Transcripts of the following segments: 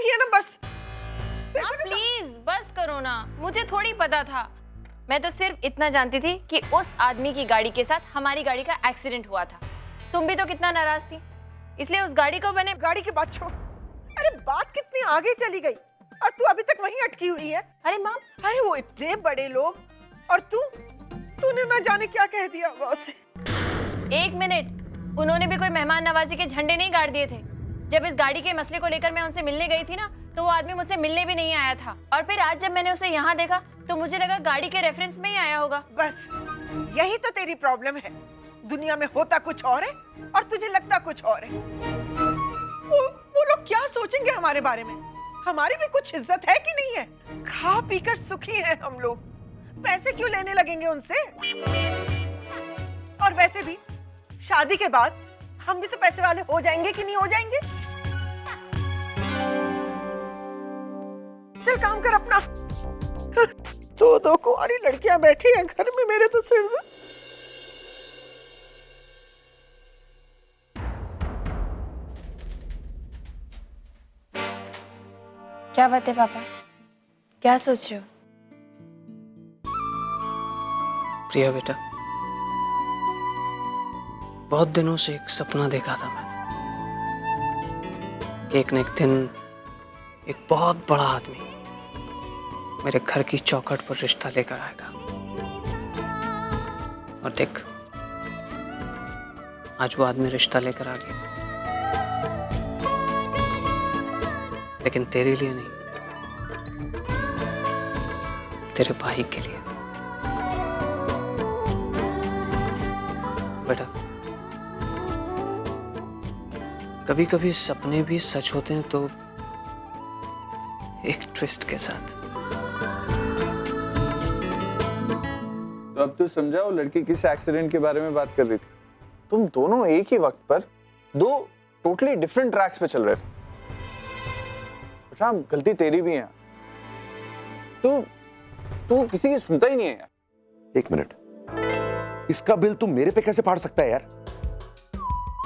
भी है ना, बस हाँ प्लीज बस करो ना, मुझे थोड़ी पता था। मैं तो सिर्फ इतना जानती थी कि उस आदमी की गाड़ी के साथ हमारी गाड़ी का एक्सीडेंट हुआ था। तुम भी तो कितना नाराज थी, इसलिए उस गाड़ी को मैंने। गाड़ी की बात छोड़, अरे बात कितनी आगे चली गई और तू अभी तक वहीं अटकी हुई है। अरे माँ, अरे वो इतने बड़े लोग और तूने ना जाने क्या कह दिया उसे। एक मिनट, उन्होंने भी कोई मेहमान नवाजी के झंडे नहीं गाड़ दिए थे। जब इस गाड़ी के मसले को लेकर मैं उनसे मिलने गई थी ना, तो वो आदमी मुझसे मिलने भी नहीं आया था। और फिर आज जब मैंने उसे यहाँ देखा तो मुझे लगा गाड़ी के रेफरेंस में ही आया होगा। बस यही तो तेरी प्रॉब्लम है, दुनिया में होता कुछ और है और तुझे लगता कुछ और है। वो लोग क्या सोचेंगे हमारे बारे में? हमारी भी कुछ इज्जत है कि नहीं है? खा पीकर सुखी हैं हम लोग, पैसे क्यों लेने लगेंगे उनसे? और वैसे भी शादी के बाद हम भी तो पैसे वाले हो जाएंगे कि नहीं हो जाएंगे? चल काम कर अपना। दो कुंवारी लड़कियां बैठी हैं घर में, मेरे तो सिर दर्द। क्या बात है पापा, क्या सोच रहे हो? प्रिया बेटा, बहुत दिनों से एक सपना देखा था मैं कि एक न एक दिन एक बहुत बड़ा आदमी मेरे घर की चौखट पर रिश्ता लेकर आएगा। और देख, आज वो आदमी रिश्ता लेकर आ गया, लेकिन तेरे लिए नहीं, तेरे भाई के लिए। बेटा, कभी कभी सपने भी सच होते हैं, तो एक ट्विस्ट के साथ। तो अब तू समझा वो लड़की किस एक्सीडेंट के बारे में बात कर रही थी? तुम दोनों एक ही वक्त पर दो टोटली डिफरेंट ट्रैक्स पे चल रहे थे। राम, गलती तेरी भी है। तू किसी की सुनता ही नहीं है यार। एक मिनट, इसका बिल तू मेरे पे कैसे फाड़ सकता है यार?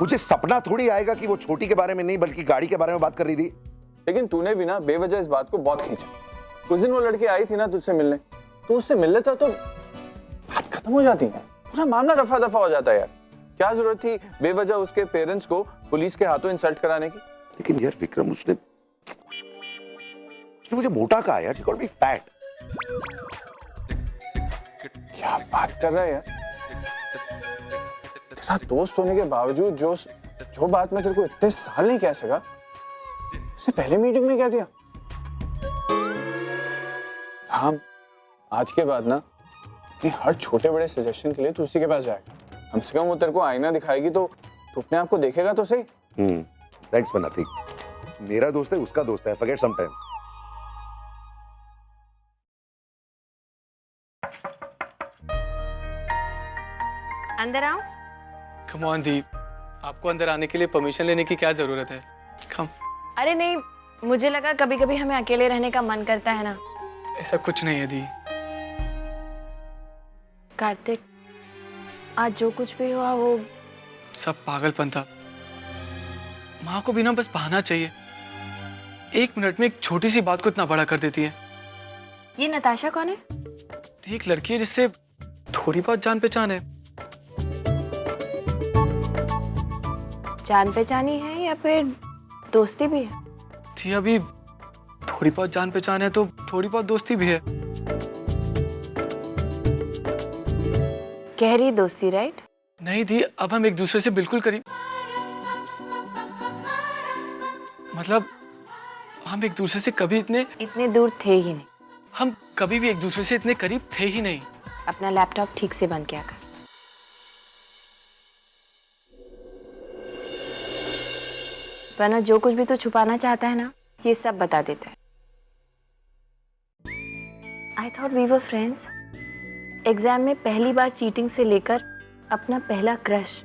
मुझे सपना थोड़ी आएगा कि वो छोटी के बारे में नहीं बल्कि गाड़ी के बारे में बात कर रही थी। लेकिन तूने भी ना बेवजह इस बात को बहुत खींचा। उस दिन वो लड़की आई थी ना तुझसे मिलने, तो उससे मिल लेता तो बात खत्म हो जाती है, पूरा मामला रफा दफा हो जाता है यार। क्या जरूरत थी बेवजह उसके पेरेंट्स को पुलिस के हाथों इंसल्ट कराने की? लेकिन यार विक्रम, उसने मुझे मोटा कहा यार, she called me fat। क्या बात कर रहा है यार? तेरा दोस्त होने के बावजूद जो बात मैं तेरे को इतने साल नहीं कह सका, उसने पहले मीटिंग में कह दिया। हाँ, आज के बाद ना हर छोटे बड़े सजेशन के लिए तू उसी के पास जाएगा। कम से कम वो तेरे को आईना दिखाएगी तो तू अपने आप को देखेगा तो सही। Thanks for nothing. मेरा दोस्त है, उसका दोस्त है, फॉरगेट समटाइम्स। अंदर आओ। कम ऑन दीप, आपको अंदर आने के लिए परमिशन लेने की क्या जरूरत है? कम। अरे नहीं, मुझे लगा कभी कभी हमें अकेले रहने का मन करता है ना। ऐसा कुछ नहीं है दी। कार्तिक, आज जो कुछ भी हुआ वो सब पागलपन था। माँ को भी ना बस बहाना चाहिए। एक मिनट में एक छोटी सी बात को इतना बड़ा कर देती है। ये नताशा कौन है? एक लड़की है जिससे थोड़ी बहुत जान पहचान है। जान पहचानी है या फिर दोस्ती भी है? थी अभी थोड़ी बहुत जान पहचान है तो थोड़ी बहुत दोस्ती भी है। गहरी दोस्ती, राइट? नहीं दी, अब हम एक दूसरे से बिल्कुल करीब, मतलब हम एक दूसरे से कभी इतने दूर थे ही नहीं। हम कभी भी एक दूसरे से इतने करीब थे ही नहीं। अपना लैपटॉप ठीक से बंद किया कर। वरना जो कुछ भी तू छुपाना चाहता है ना, ये सब बता देता है। I thought we were friends. Exam में पहली बार चीटिंग से लेकर अपना पहला क्रश,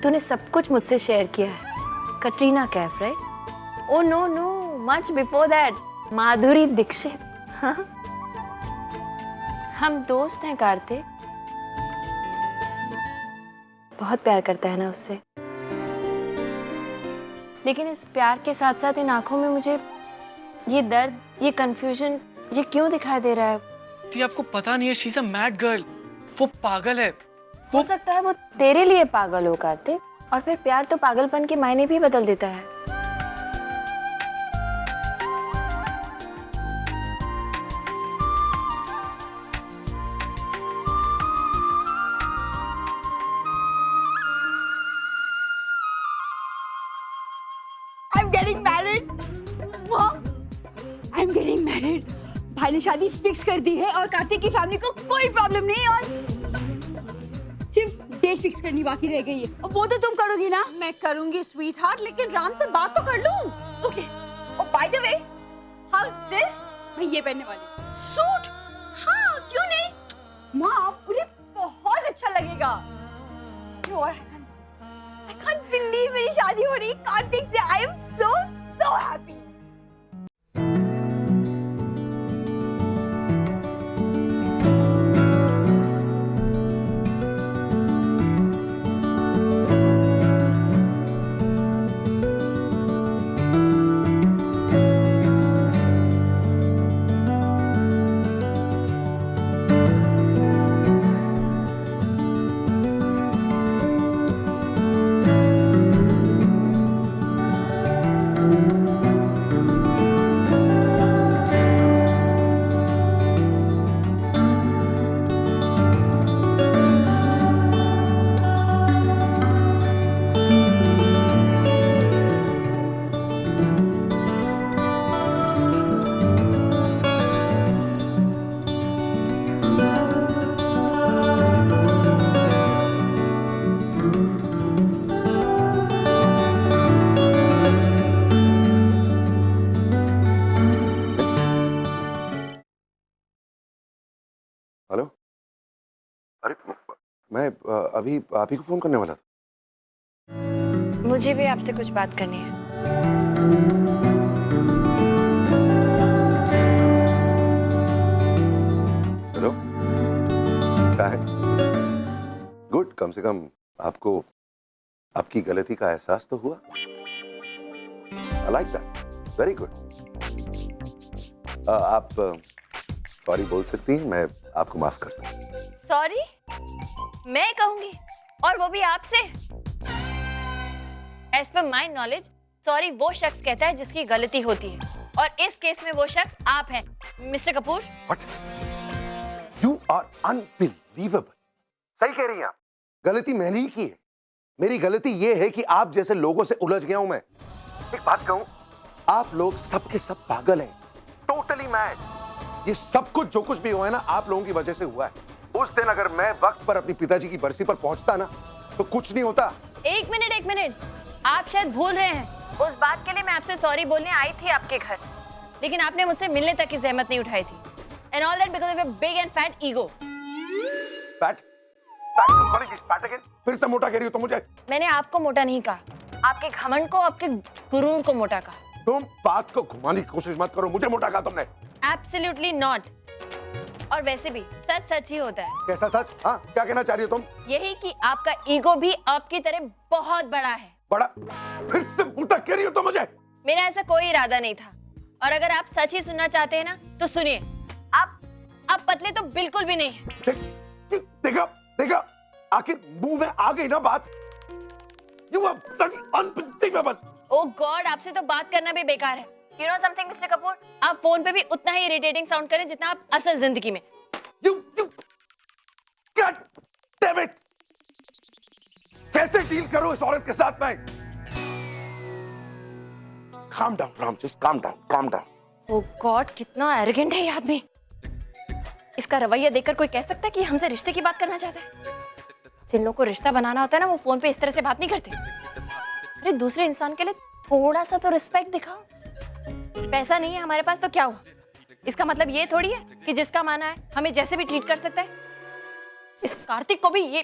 तूने सब कुछ मुझसे शेयर किया है। Katrina Kaif, right? Oh no no, much before that, Madhuri Dixit. हाँ? हम दोस्त हैं कार्तिक। बहुत प्यार करता है ना उससे, लेकिन इस प्यार के साथ साथ इन आंखों में मुझे ये दर्द, ये कंफ्यूजन, ये क्यों दिखाई दे रहा है? दी आपको पता नहीं है, she is a mad girl. वो पागल है। हो सकता है वो तेरे लिए पागल हो कार्तिक, और फिर प्यार तो पागलपन के मायने भी बदल देता है। I'm getting married. Mom, I'm getting married. भाई ने शादी फिक्स कर दी है और कार्तिक की फैमिली को कोई प्रॉब्लम नहीं है और सिर्फ डेट फिक्स करनी बाकी रह गई है। और वो तो तुम करोगी ना? मैं करूंगी स्वीट हार्ट, लेकिन राम से बात तो कर लूं। ओके। और by the way, how is this? मैं ये पहनने वाली हूँ। सूट? हाँ, क्यों नहीं? मॉम, उन्हें बहुत अच्छा लगेगा। और I can't believe मेरी शादी हो रही है कार्तिक से। I am so happy. Hello. अरे मैं अभी आप ही को फोन करने वाला था। मुझे भी आपसे कुछ बात करनी है। हेलो, क्या है? गुड, कम से कम आपको आपकी गलती का एहसास तो हुआ। I like that, very good. आप सॉरी बोल सकती हैं, मैं आपको माफ करता हूँ। सॉरी? मैं कहूंगी, और वो भी आपसे? As per my knowledge, sorry वो शख्स कहता है जिसकी गलती होती है, और इस केस में वो शख्स आप हैं, mister Kapoor. What? You are unbelievable. सही कह रही हैं आप। गलती मैंने ही की है। मेरी गलती ये है कि आप जैसे लोगों से उलझ गया हूं मैं। एक बात कहूं, आप लोग सबके सब पागल हैं, टोटली मैड। ये सब कुछ जो कुछ भी हुआ है ना, आप लोगों की वजह से हुआ है। उस दिन अगर मैं वक्त पर अपनी पिताजी की बरसी पर पहुंचता ना, तो कुछ नहीं होता। एक मिनट, आप शायद भूल रहे हैं, उस बात के लिए मैं आपसे सॉरी बोलने आई थी आपके घर, लेकिन आपने मुझसे मिलने तक की जहमत नहीं उठाई थी। And all that because of your big and fat ego. Fat again? फिर से मोटा कह रही हो तो मुझे? मैंने आपको मोटा नहीं कहा, आपके घमंड को, आपके गुरूर को मोटा कहा। तुम बात को घुमाने की कोशिश मत करो, मुझे मोटा कहा तुमने। Absolutely not. और वैसे भी सच सच ही होता है। कैसा सच? हाँ, क्या कहना चाह रही हो तुम? यही कि आपका ईगो भी आपकी तरह बहुत बड़ा है। बड़ा? फिर से मोटा कह रही हो तो मुझे? मेरा ऐसा कोई इरादा नहीं था, और अगर आप सच ही सुनना चाहते हैं ना, तो सुनिए। आप पतले तो बिल्कुल भी नहीं हैं। देखा, आखिर मुंह में आ गई ना बात। You are bloody unbelievable. Oh God, आपसे तो बात करना भी बेकार है। You know something, mister Kapoor, आप फोन पे भी उतना ही इरिटेटिंग साउंड करें जितना आप असल जिंदगी में। You God damn it! कैसे डील करूं इस औरत के साथ मैं? Calm down, Ram. Just calm down. ओह गॉड, कितना एरोगेंट है ये आदमी। इसका रवैया देखकर कोई कह सकता है कि हमसे रिश्ते की बात करना चाहता है? जिन लोगों को रिश्ता बनाना होता है ना, वो फोन पे इस तरह से बात नहीं करते। अरे दूसरे इंसान के लिए थोड़ा सा तो रिस्पेक्ट दिखाओ। पैसा नहीं है हमारे पास तो क्या हुआ? इसका मतलब ये थोड़ी है कि जिसका माना है हमें जैसे भी ट्रीट कर सकता है। इस कार्तिक को भी ये